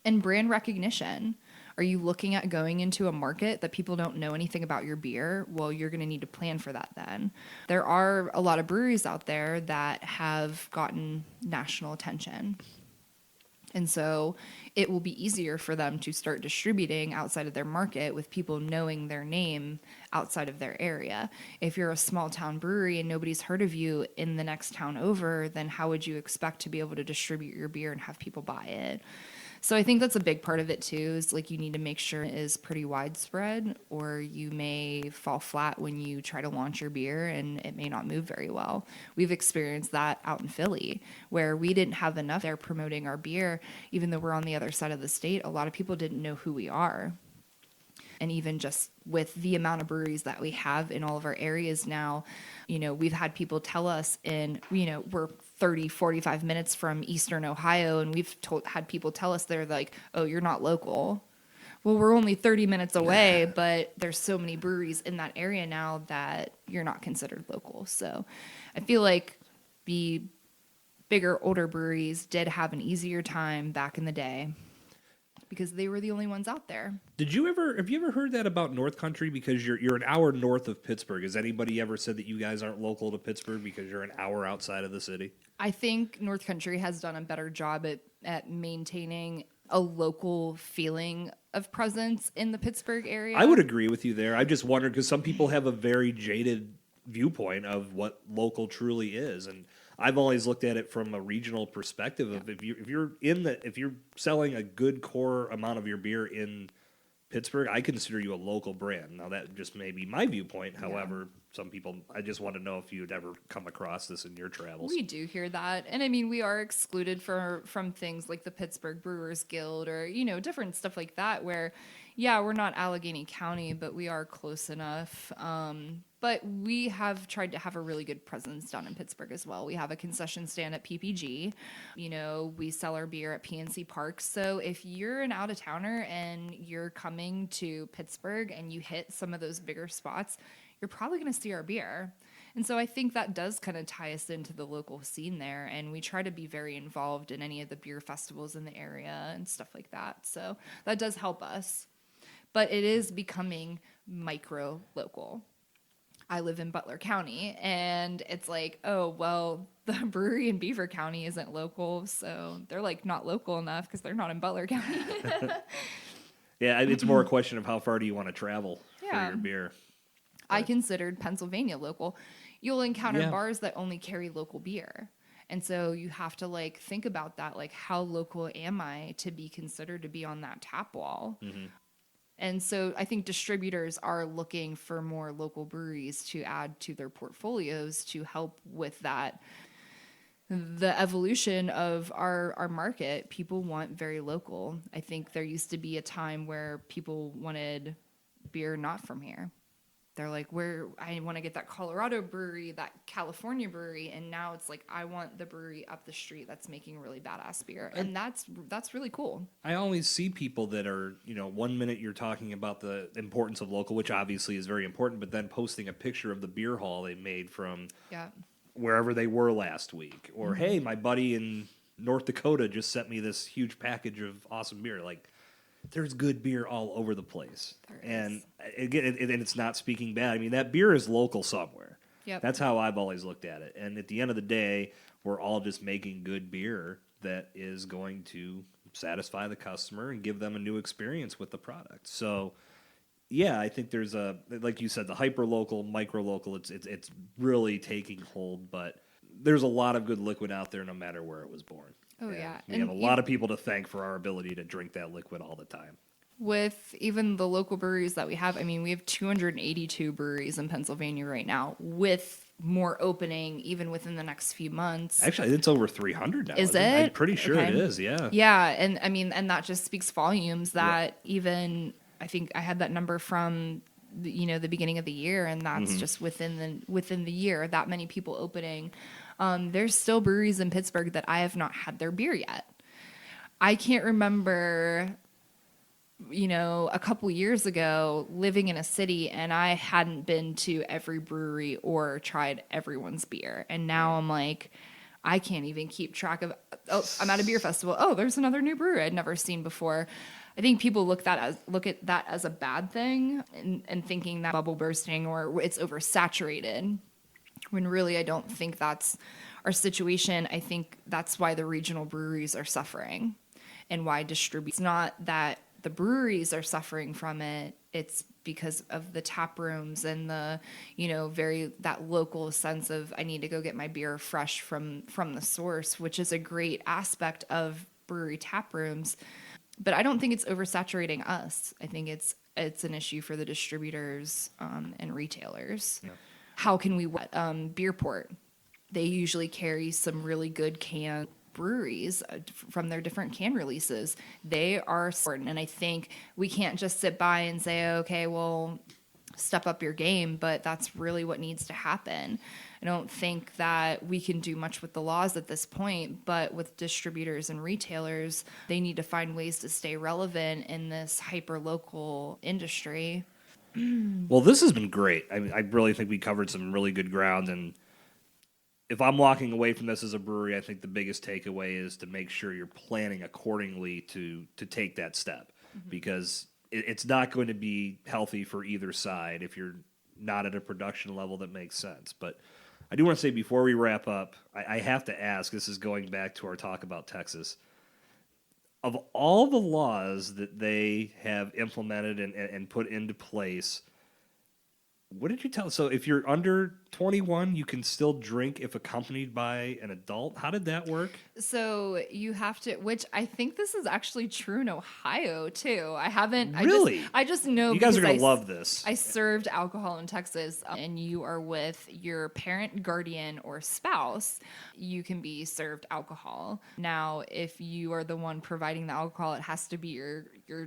And brand recognition. Are you looking at going into a market that people don't know anything about your beer? Well, you're going to need to plan for that then. There are a lot of breweries out there that have gotten national attention. And so it will be easier for them to start distributing outside of their market with people knowing their name outside of their area. If you're a small town brewery and nobody's heard of you in the next town over, then how would you expect to be able to distribute your beer and have people buy it? So I think that's a big part of it too, is like you need to make sure it is pretty widespread, or you may fall flat when you try to launch your beer and it may not move very well. We've experienced that out in Philly, where we didn't have enough there promoting our beer. Even though we're on the other side of the state, a lot of people didn't know who we are. And even just with the amount of breweries that we have in all of our areas now, we've had people tell us we're 30, 45 minutes from Eastern Ohio, and we've had people tell us they're like, oh, you're not local. Well, we're only 30 minutes away, but there's so many breweries in that area now that you're not considered local. So I feel like the bigger, older breweries did have an easier time back in the day, because they were the only ones out there. Have you ever heard that about North Country? Because you're an hour north of Pittsburgh. Has anybody ever said that you guys aren't local to Pittsburgh because you're an hour outside of the city? I think North Country has done a better job at maintaining a local feeling of presence in the Pittsburgh area. I would agree with you there. I just wondered, because some people have a very jaded viewpoint of what local truly is, and I've always looked at it from a regional perspective of if you're selling a good core amount of your beer in Pittsburgh, I consider you a local brand. Now that just may be my viewpoint. However, some people, I just want to know if you'd ever come across this in your travels. We do hear that. And I mean, we are excluded from things like the Pittsburgh Brewers Guild or, different stuff like that where, we're not Allegheny County, but we are close enough. But we have tried to have a really good presence down in Pittsburgh as well. We have a concession stand at PPG. We sell our beer at PNC Park. So if you're an out-of-towner and you're coming to Pittsburgh and you hit some of those bigger spots, you're probably going to see our beer. And so I think that does kind of tie us into the local scene there. And we try to be very involved in any of the beer festivals in the area and stuff like that. So that does help us. But it is becoming micro-local. I live in Butler County, and it's like, oh, well, the brewery in Beaver County isn't local, so they're like not local enough because they're not in Butler County. Yeah, it's more a question of how far do you want to travel for your beer. I considered Pennsylvania local. You'll encounter bars that only carry local beer. And so you have to think about that, how local am I to be considered to be on that tap wall? Mm-hmm. And so I think distributors are looking for more local breweries to add to their portfolios to help with that. The evolution of our market, people want very local. I think there used to be a time where people wanted beer not from here. They're like, I want to get that Colorado brewery, that California brewery, and now it's like, I want the brewery up the street that's making really badass beer, and that's really cool. I always see people that are, 1 minute you're talking about the importance of local, which obviously is very important, but then posting a picture of the beer haul they made from wherever they were last week, or hey, my buddy in North Dakota just sent me this huge package of awesome beer, there's good beer all over the place. And again, and it's not speaking bad. I mean, that beer is local somewhere. Yep. That's how I've always looked at it. And at the end of the day, we're all just making good beer that is going to satisfy the customer and give them a new experience with the product. So, I think there's like you said, the hyper-local, micro-local, it's really taking hold. But there's a lot of good liquid out there no matter where it was born. Oh, yeah. We have a lot of people to thank for our ability to drink that liquid all the time. With even the local breweries that we have, we have 282 breweries in Pennsylvania right now, with more opening even within the next few months. Actually, it's over 300 now. Is it? I'm pretty sure it is, yeah. Yeah, and and that just speaks volumes that even, I think I had that number from the beginning of the year, and that's just within the year, that many people opening. There's still breweries in Pittsburgh that I have not had their beer yet. I can't remember, a couple years ago living in a city and I hadn't been to every brewery or tried everyone's beer. And now I'm like, I can't even keep track of, I'm at a beer festival. Oh, there's another new brewery I'd never seen before. I think people look at that as a bad thing and thinking that bubble bursting or it's oversaturated. When really I don't think that's our situation. I think that's why the regional breweries are suffering, and why distribute. It's not that the breweries are suffering from it. It's because of the tap rooms and the, that local sense of I need to go get my beer fresh from the source, which is a great aspect of brewery tap rooms. But I don't think it's oversaturating us. I think it's an issue for the distributors and retailers. Yeah. How can we Beerport? They usually carry some really good can breweries from their different can releases. They are important, and I think we can't just sit by and say, okay, well, step up your game, but that's really what needs to happen. I don't think that we can do much with the laws at this point, but with distributors and retailers, they need to find ways to stay relevant in this hyper-local industry. Well, this has been great. I mean, I really think we covered some really good ground, and if I'm walking away from this as a brewery, I think the biggest takeaway is to make sure you're planning accordingly to take that step, because it's not going to be healthy for either side if you're not at a production level that makes sense. But I do want to say before we wrap up, I have to ask, this is going back to our talk about Texas, of all the laws that they have implemented and put into place, what did you tell? So if you're under 21, you can still drink if accompanied by an adult. How did that work? So you have to, which I think this is actually true in Ohio too. I haven't. Really? I just know you guys are going to love this. I served alcohol in Texas, and you are with your parent, guardian, or spouse. You can be served alcohol. Now, if you are the one providing the alcohol, it has to be your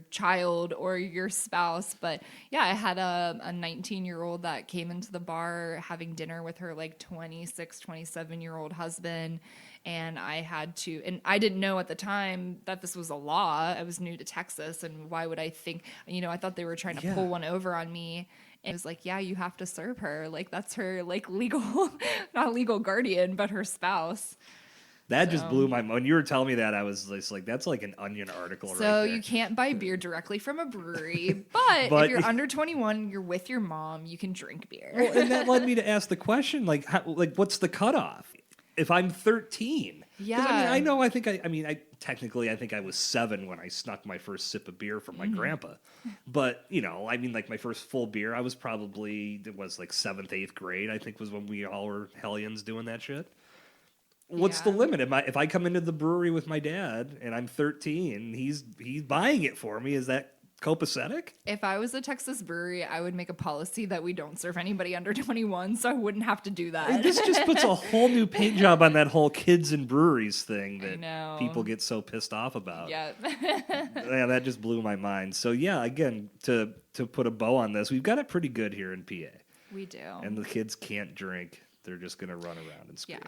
child or your spouse. But yeah, I had a 19-year-old that came into the bar having dinner with her 26, 27-year-old husband. And I had to, and I didn't know at the time that this was a law. I was new to Texas, and why would I think, I thought they were trying to pull one over on me. And it was yeah, you have to serve her. That's her legal, not legal guardian, but her spouse. That just blew my mind. When you were telling me that, I was just that's like an Onion article right there. So you can't buy beer directly from a brewery, but if you're under 21, you're with your mom, you can drink beer. Well, and that led me to ask the question, what's the cutoff? If I'm 13. Yeah. I think I was 7 when I snuck my first sip of beer from my grandpa. But, my first full beer, I was probably, it was 7th, 8th grade, I think was when we all were hellions doing that shit. What's the limit? If I come into the brewery with my dad and I'm 13, he's buying it for me, is that copacetic? If I was a Texas brewery, I would make a policy that we don't serve anybody under 21, so I wouldn't have to do that. And this just puts a whole new paint job on that whole kids and breweries thing that people get so pissed off about. Yeah. Yeah, that just blew my mind. So yeah, again, to put a bow on this, we've got it pretty good here in PA. We do. And the kids can't drink. They're just going to run around and scream.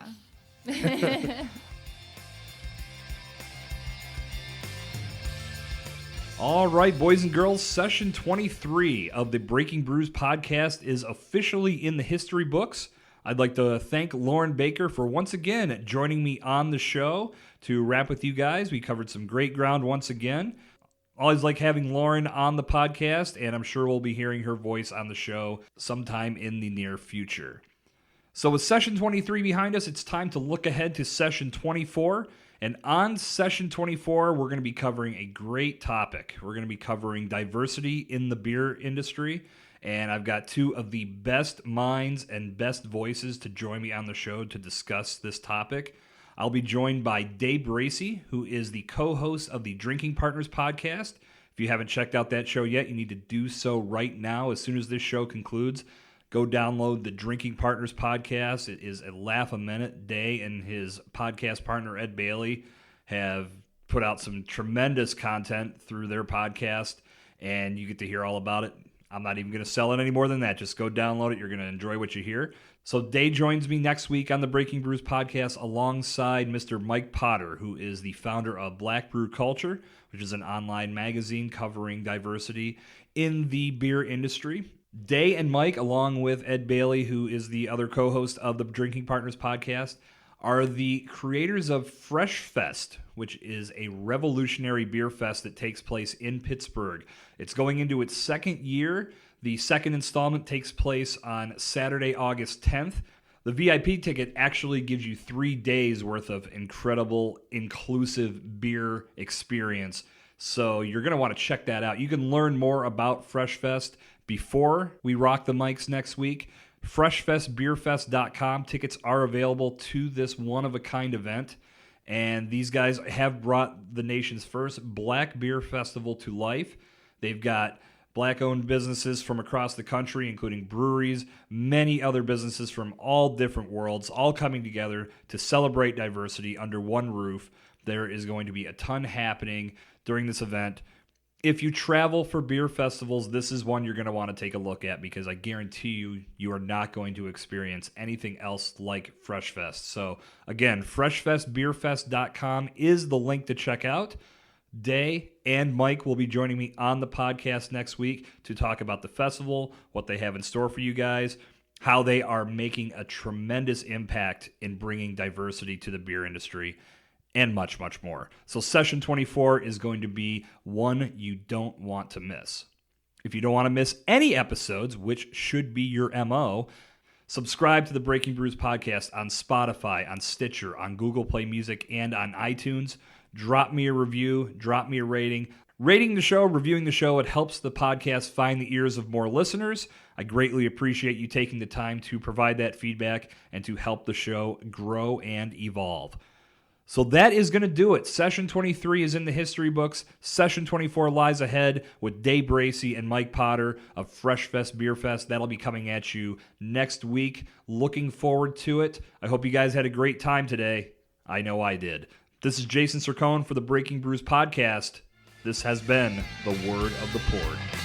Yeah. All right, boys and girls, session 23 of the Breaking Brews podcast is officially in the history books. I'd like to thank Lauren Baker for once again joining me on the show to wrap with you guys. We covered some great ground once again. Always like having Lauren on the podcast, and I'm sure we'll be hearing her voice on the show sometime in the near future. So with session 23 behind us, it's time to look ahead to session 24. And on session 24, we're going to be covering a great topic. We're going to be covering diversity in the beer industry. And I've got two of the best minds and best voices to join me on the show to discuss this topic. I'll be joined by Dave Bracey, who is the co-host of the Drinking Partners podcast. If you haven't checked out that show yet, you need to do so right now as soon as this show concludes. Go download the Drinking Partners podcast. It is a laugh a minute. Day and his podcast partner, Ed Bailey, have put out some tremendous content through their podcast, and you get to hear all about it. I'm not even going to sell it any more than that. Just go download it. You're going to enjoy what you hear. So Day joins me next week on the Breaking Brews podcast alongside Mr. Mike Potter, who is the founder of Black Brew Culture, which is an online magazine covering diversity in the beer industry. Day and Mike, along with Ed Bailey, who is the other co-host of the Drinking Partners podcast, are the creators of Fresh Fest, which is a revolutionary beer fest that takes place in Pittsburgh. It's going into its second year. The second installment takes place on Saturday, August 10th. The VIP ticket actually gives you 3 days worth of incredible, inclusive beer experience. So you're going to want to check that out. You can learn more about Fresh Fest before we rock the mics next week. FreshFestBeerFest.com. Tickets are available to this one-of-a-kind event. And these guys have brought the nation's first Black Beer Festival to life. They've got Black-owned businesses from across the country, including breweries, many other businesses from all different worlds, all coming together to celebrate diversity under one roof. There is going to be a ton happening during this event. If you travel for beer festivals, this is one you're going to want to take a look at, because I guarantee you, you are not going to experience anything else like Fresh Fest. So again, FreshFestBeerFest.com is the link to check out. Day and Mike will be joining me on the podcast next week to talk about the festival, what they have in store for you guys, how they are making a tremendous impact in bringing diversity to the beer industry, and much, much more. So session 24 is going to be one you don't want to miss. If you don't want to miss any episodes, which should be your MO, subscribe to the Breaking Brews podcast on Spotify, on Stitcher, on Google Play Music, and on iTunes. Drop me a review, drop me a rating. Rating the show, reviewing the show, it helps the podcast find the ears of more listeners. I greatly appreciate you taking the time to provide that feedback and to help the show grow and evolve. So that is going to do it. Session 23 is in the history books. Session 24 lies ahead with Dave Bracey and Mike Potter of Fresh Fest Beer Fest. That'll be coming at you next week. Looking forward to it. I hope you guys had a great time today. I know I did. This is Jason Cercone for the Breaking Brews Podcast. This has been the Word of the Port.